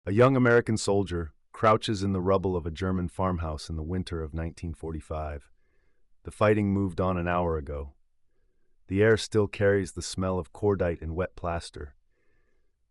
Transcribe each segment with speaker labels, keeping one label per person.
Speaker 1: A young American soldier crouches in the rubble of a German farmhouse in the winter of 1945. The fighting moved on an hour ago. The air still carries the smell of cordite and wet plaster.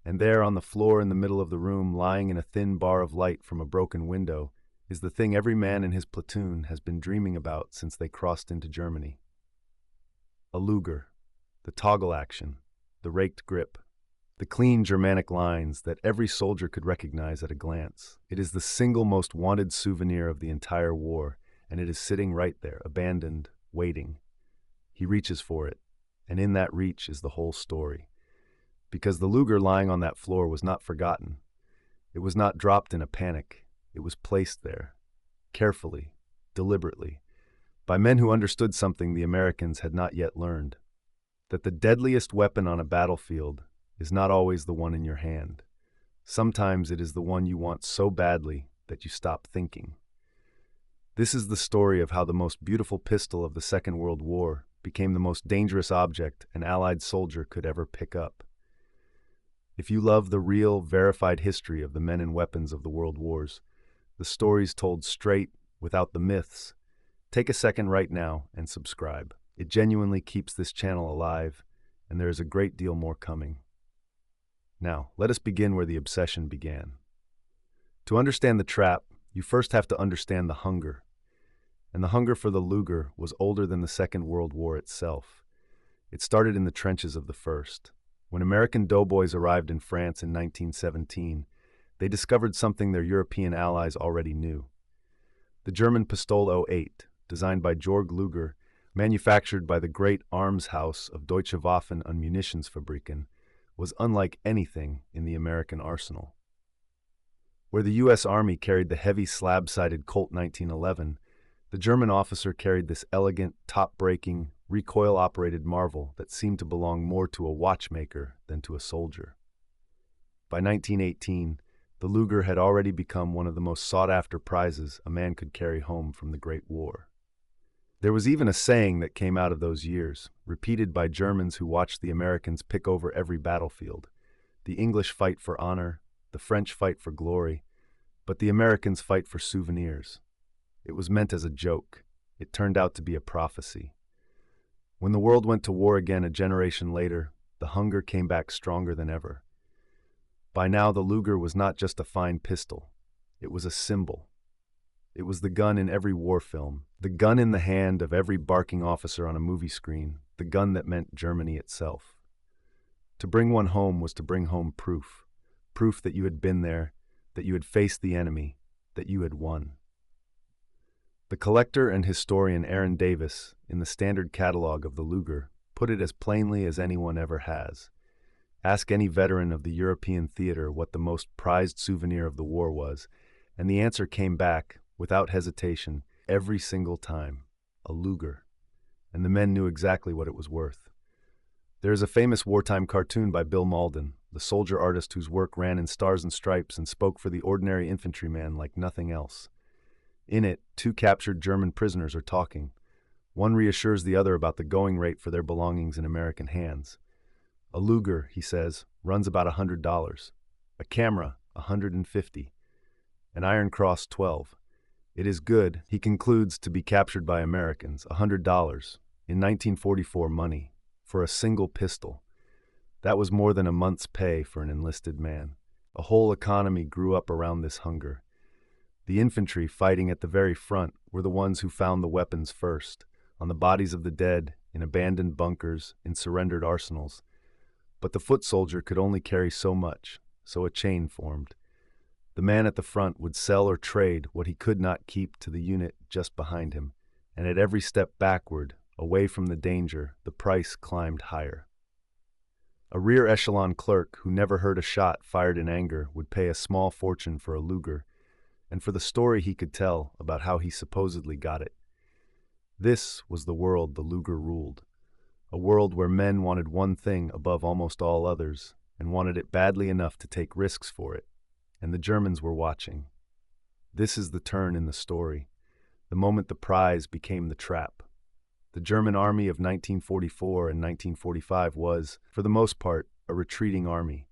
Speaker 1: And there on the floor in the middle of the room, lying in a thin bar of light from a broken window, is the thing every man in his platoon has been dreaming about since they crossed into Germany. A Luger, the toggle action, the raked grip, the clean Germanic lines that every soldier could recognize at a glance. It is the single most wanted souvenir of the entire war, and it is sitting right there, abandoned, waiting. He reaches for it, and in that reach is the whole story. Because the Luger lying on that floor was not forgotten. It was not dropped in a panic. It was placed there, carefully, deliberately, by men who understood something the Americans had not yet learned. That the deadliest weapon on a battlefield is not always the one in your hand. Sometimes it is the one you want so badly that you stop thinking. This is the story of how the most beautiful pistol of the Second World War became the most dangerous object an Allied soldier could ever pick up. If you love the real, verified history of the men and weapons of the World Wars, the stories told straight, without the myths, take a second right now and subscribe. It genuinely keeps this channel alive, and there is a great deal more coming. Now, let us begin where the obsession began. To understand the trap, you first have to understand the hunger. And the hunger for the Luger was older than the Second World War itself. It started in the trenches of the First. When American doughboys arrived in France in 1917, they discovered something their European allies already knew. The German Pistol 08, designed by Georg Luger, manufactured by the great arms house of Deutsche Waffen und Munitionsfabriken, was unlike anything in the American arsenal. Where the U.S. Army carried the heavy slab-sided Colt 1911, the German officer carried this elegant, top-breaking, recoil-operated marvel that seemed to belong more to a watchmaker than to a soldier. By 1918, the Luger had already become one of the most sought-after prizes a man could carry home from the Great War. There was even a saying that came out of those years, repeated by Germans who watched the Americans pick over every battlefield. The English fight for honor, the French fight for glory, but the Americans fight for souvenirs. It was meant as a joke. It turned out to be a prophecy. When the world went to war again a generation later, the hunger came back stronger than ever. By now, the Luger was not just a fine pistol. It was a symbol. It was the gun in every war film, the gun in the hand of every barking officer on a movie screen, the gun that meant Germany itself. To bring one home was to bring home proof that you had been there, that you had faced the enemy, that you had won. The collector and historian Aaron Davis, in the standard catalog of the Luger, put it as plainly as anyone ever has. Ask any veteran of the European theater what the most prized souvenir of the war was, and the answer came back, without hesitation, every single time: a Luger. And the men knew exactly what it was worth. There is a famous wartime cartoon by Bill Malden, the soldier artist whose work ran in stars and stripes and spoke for the ordinary infantryman like nothing else. In it, two captured German prisoners are talking. One reassures the other about the going rate for their belongings in American hands. A Luger, he says, runs about $100. A camera, $150. An Iron Cross, $12. It is good, he concludes, to be captured by Americans, $100, in 1944 money, for a single pistol. That was more than a month's pay for an enlisted man. A whole economy grew up around this hunger. The infantry fighting at the very front were the ones who found the weapons first, on the bodies of the dead, in abandoned bunkers, in surrendered arsenals. But the foot soldier could only carry so much, so a chain formed. The man at the front would sell or trade what he could not keep to the unit just behind him, and at every step backward, away from the danger, the price climbed higher. A rear echelon clerk who never heard a shot fired in anger would pay a small fortune for a Luger, and for the story he could tell about how he supposedly got it. This was the world the Luger ruled, a world where men wanted one thing above almost all others, and wanted it badly enough to take risks for it. And the Germans were watching. This is the turn in the story, the moment the prize became the trap. The German army of 1944 and 1945 was, for the most part, a retreating army,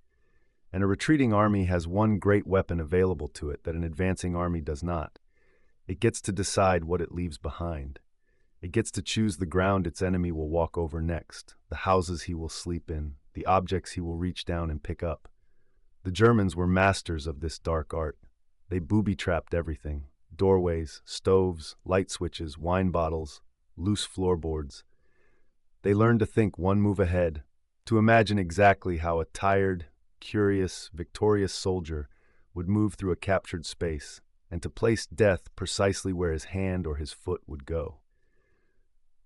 Speaker 1: And a retreating army has one great weapon available to it that an advancing army does not. It gets to decide what it leaves behind. It gets to choose the ground its enemy will walk over next, the houses he will sleep in, the objects he will reach down and pick up. The Germans were masters of this dark art. They booby-trapped everything: doorways, stoves, light switches, wine bottles, loose floorboards. They learned to think one move ahead, to imagine exactly how a tired, curious, victorious soldier would move through a captured space, and to place death precisely where his hand or his foot would go.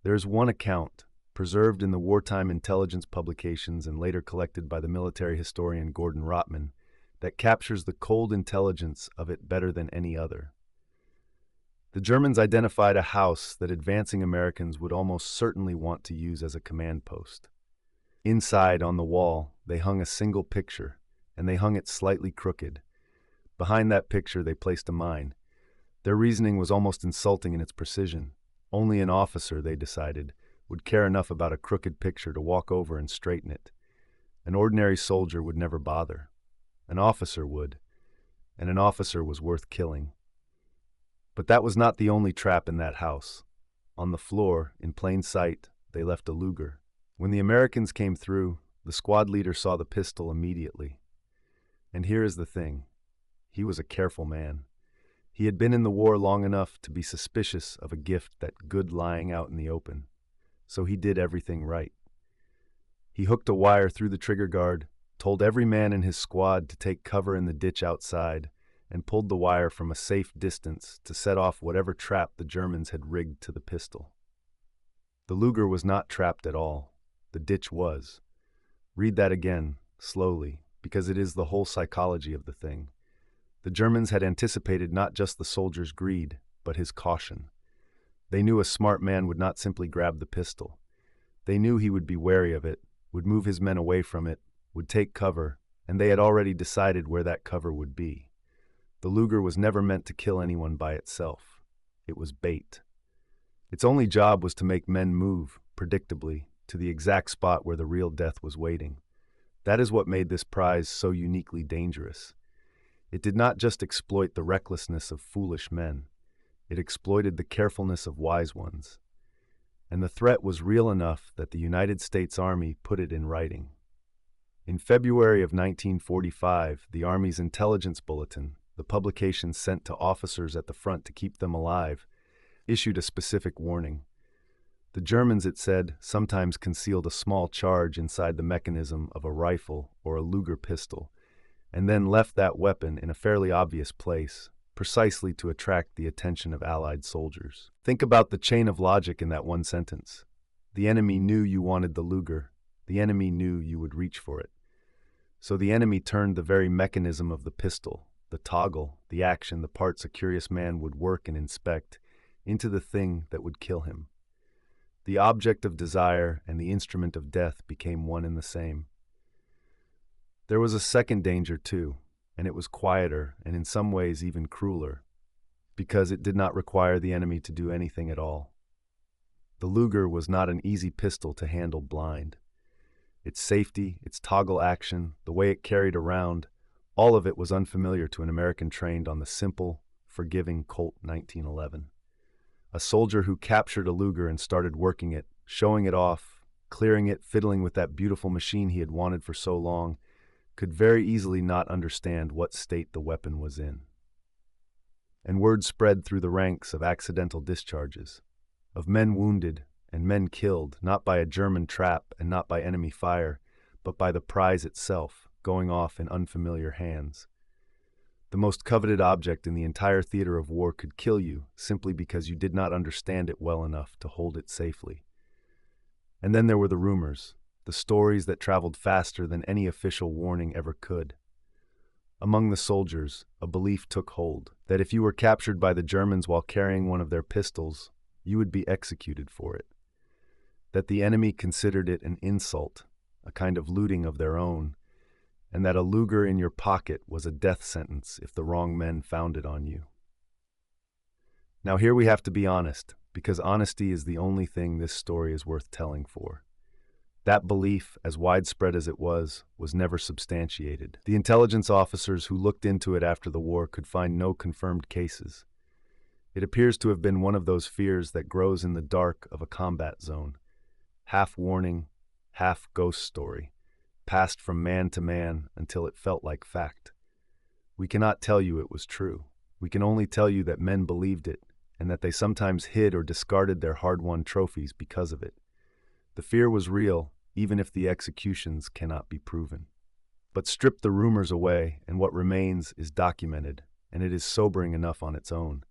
Speaker 1: There is one account, preserved in the Wartime Intelligence Publications and later collected by the military historian Gordon Rottman, that captures the cold intelligence of it better than any other. The Germans identified a house that advancing Americans would almost certainly want to use as a command post. Inside, on the wall, they hung a single picture, and they hung it slightly crooked. Behind that picture they placed a mine. Their reasoning was almost insulting in its precision. Only an officer, they decided, would care enough about a crooked picture to walk over and straighten it. An ordinary soldier would never bother. An officer would, and an officer was worth killing. But that was not the only trap in that house. On the floor, in plain sight, they left a Luger. When the Americans came through, the squad leader saw the pistol immediately. And here is the thing. He was a careful man. He had been in the war long enough to be suspicious of a gift that good lying out in the open. So he did everything right. He hooked a wire through the trigger guard, told every man in his squad to take cover in the ditch outside, and pulled the wire from a safe distance to set off whatever trap the Germans had rigged to the pistol. The Luger was not trapped at all. The ditch was. Read that again, slowly, because it is the whole psychology of the thing. The Germans had anticipated not just the soldier's greed, but his caution. They knew a smart man would not simply grab the pistol. They knew he would be wary of it, would move his men away from it, would take cover, and they had already decided where that cover would be. The Luger was never meant to kill anyone by itself. It was bait. Its only job was to make men move, predictably, to the exact spot where the real death was waiting. That is what made this prize so uniquely dangerous. It did not just exploit the recklessness of foolish men. It exploited the carefulness of wise ones. And the threat was real enough that the United States Army put it in writing. In February of 1945, the Army's intelligence bulletin, the publication sent to officers at the front to keep them alive, issued a specific warning. The Germans, it said, sometimes concealed a small charge inside the mechanism of a rifle or a Luger pistol, and then left that weapon in a fairly obvious place, precisely to attract the attention of Allied soldiers. Think about the chain of logic in that one sentence. The enemy knew you wanted the Luger. The enemy knew you would reach for it. So the enemy turned the very mechanism of the pistol, the toggle, the action, the parts a curious man would work and inspect, into the thing that would kill him. The object of desire and the instrument of death became one and the same. There was a second danger, too, and it was quieter and in some ways even crueler, because it did not require the enemy to do anything at all. The Luger was not an easy pistol to handle blind. Its safety, its toggle action, the way it carried around, all of it was unfamiliar to an American trained on the simple, forgiving Colt 1911. A soldier who captured a Luger and started working it, showing it off, clearing it, fiddling with that beautiful machine he had wanted for so long, could very easily not understand what state the weapon was in. And word spread through the ranks of accidental discharges, of men wounded and men killed, not by a German trap and not by enemy fire, but by the prize itself, going off in unfamiliar hands. The most coveted object in the entire theater of war could kill you simply because you did not understand it well enough to hold it safely. And then there were the rumors, the stories that traveled faster than any official warning ever could. Among the soldiers, a belief took hold that if you were captured by the Germans while carrying one of their pistols, you would be executed for it. That the enemy considered it an insult, a kind of looting of their own, and that a Luger in your pocket was a death sentence if the wrong men found it on you. Now here we have to be honest, because honesty is the only thing this story is worth telling for. That belief, as widespread as it was never substantiated. The intelligence officers who looked into it after the war could find no confirmed cases. It appears to have been one of those fears that grows in the dark of a combat zone. Half warning, half ghost story, passed from man to man until it felt like fact. We cannot tell you it was true. We can only tell you that men believed it, and that they sometimes hid or discarded their hard-won trophies because of it. The fear was real, even if the executions cannot be proven. But strip the rumors away, and what remains is documented, and it is sobering enough on its own.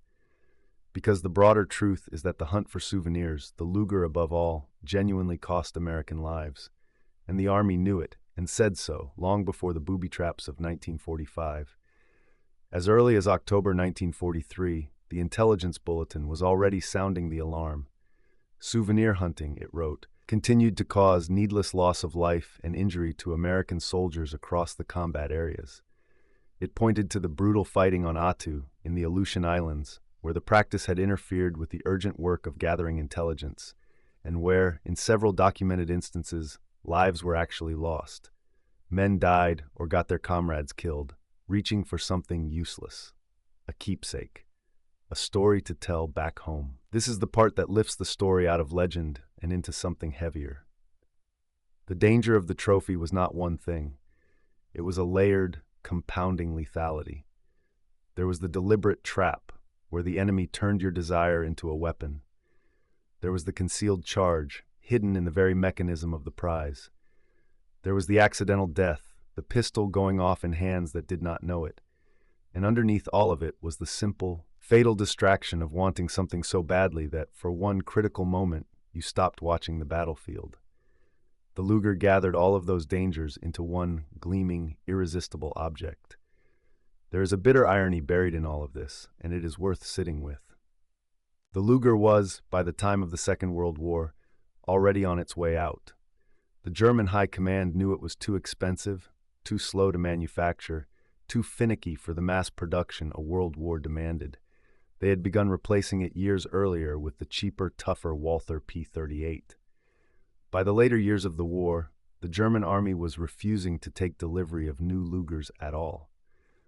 Speaker 1: Because the broader truth is that the hunt for souvenirs, the Luger above all, genuinely cost American lives. And the Army knew it, and said so, long before the booby-traps of 1945. As early as October 1943, the intelligence bulletin was already sounding the alarm. Souvenir hunting, it wrote, continued to cause needless loss of life and injury to American soldiers across the combat areas. It pointed to the brutal fighting on Attu, in the Aleutian Islands, where the practice had interfered with the urgent work of gathering intelligence, and where, in several documented instances, lives were actually lost. Men died or got their comrades killed, reaching for something useless, a keepsake, a story to tell back home. This is the part that lifts the story out of legend and into something heavier. The danger of the trophy was not one thing. It was a layered, compounding lethality. There was the deliberate trap, where the enemy turned your desire into a weapon. There was the concealed charge, hidden in the very mechanism of the prize. There was the accidental death, the pistol going off in hands that did not know it. And underneath all of it was the simple, fatal distraction of wanting something so badly that, for one critical moment, you stopped watching the battlefield. The Luger gathered all of those dangers into one gleaming, irresistible object. There is a bitter irony buried in all of this, and it is worth sitting with. The Luger was, by the time of the Second World War, already on its way out. The German High Command knew it was too expensive, too slow to manufacture, too finicky for the mass production a world war demanded. They had begun replacing it years earlier with the cheaper, tougher Walther P08. By the later years of the war, the German army was refusing to take delivery of new Lugers at all.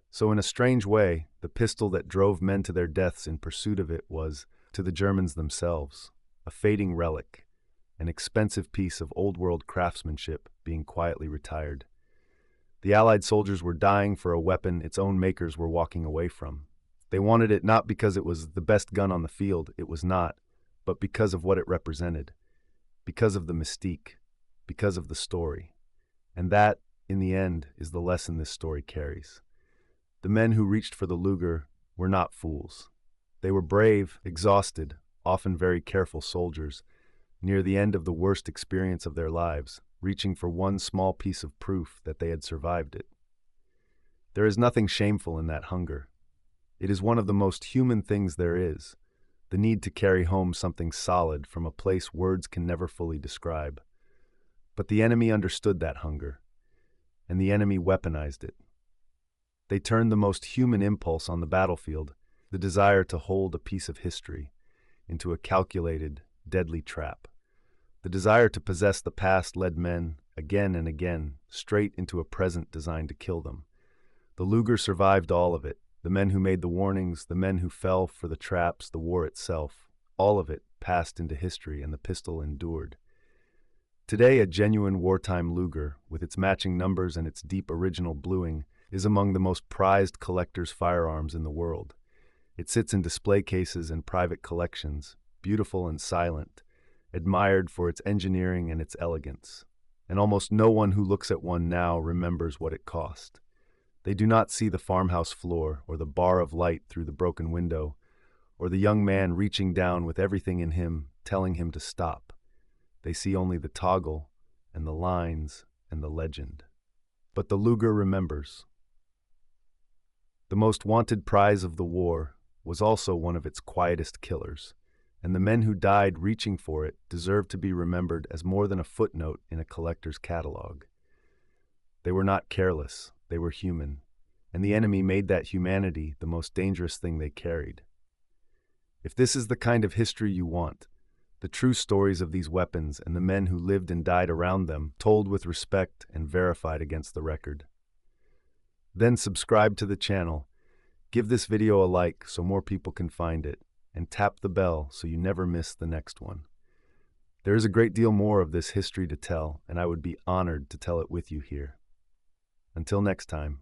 Speaker 1: So in a strange way, the pistol that drove men to their deaths in pursuit of it was, to the Germans themselves, a fading relic, an expensive piece of old-world craftsmanship being quietly retired. The Allied soldiers were dying for a weapon its own makers were walking away from. They wanted it not because it was the best gun on the field, it was not, but because of what it represented, because of the mystique, because of the story. And that, in the end, is the lesson this story carries. The men who reached for the Luger were not fools. They were brave, exhausted, often very careful soldiers, near the end of the worst experience of their lives, reaching for one small piece of proof that they had survived it. There is nothing shameful in that hunger. It is one of the most human things there is, the need to carry home something solid from a place words can never fully describe. But the enemy understood that hunger, and the enemy weaponized it. They turned the most human impulse on the battlefield, the desire to hold a piece of history, into a calculated, deadly trap. The desire to possess the past led men, again and again, straight into a present designed to kill them. The Luger survived all of it, the men who made the warnings, the men who fell for the traps, the war itself. All of it passed into history, and the pistol endured. Today, a genuine wartime Luger, with its matching numbers and its deep original bluing, is among the most prized collectors' firearms in the world. It sits in display cases and private collections, beautiful and silent, admired for its engineering and its elegance. And almost no one who looks at one now remembers what it cost. They do not see the farmhouse floor, or the bar of light through the broken window, or the young man reaching down with everything in him, telling him to stop. They see only the toggle, and the lines, and the legend. But the Luger remembers. The most wanted prize of the war was also one of its quietest killers, and the men who died reaching for it deserve to be remembered as more than a footnote in a collector's catalog. They were not careless, they were human, and the enemy made that humanity the most dangerous thing they carried. If this is the kind of history you want, The true stories of these weapons and the men who lived and died around them, told with respect and verified against the record. Then subscribe to the channel, give this video a like so more people can find it, and tap the bell so you never miss the next one. There is a great deal more of this history to tell, and I would be honored to tell it with you here. Until next time.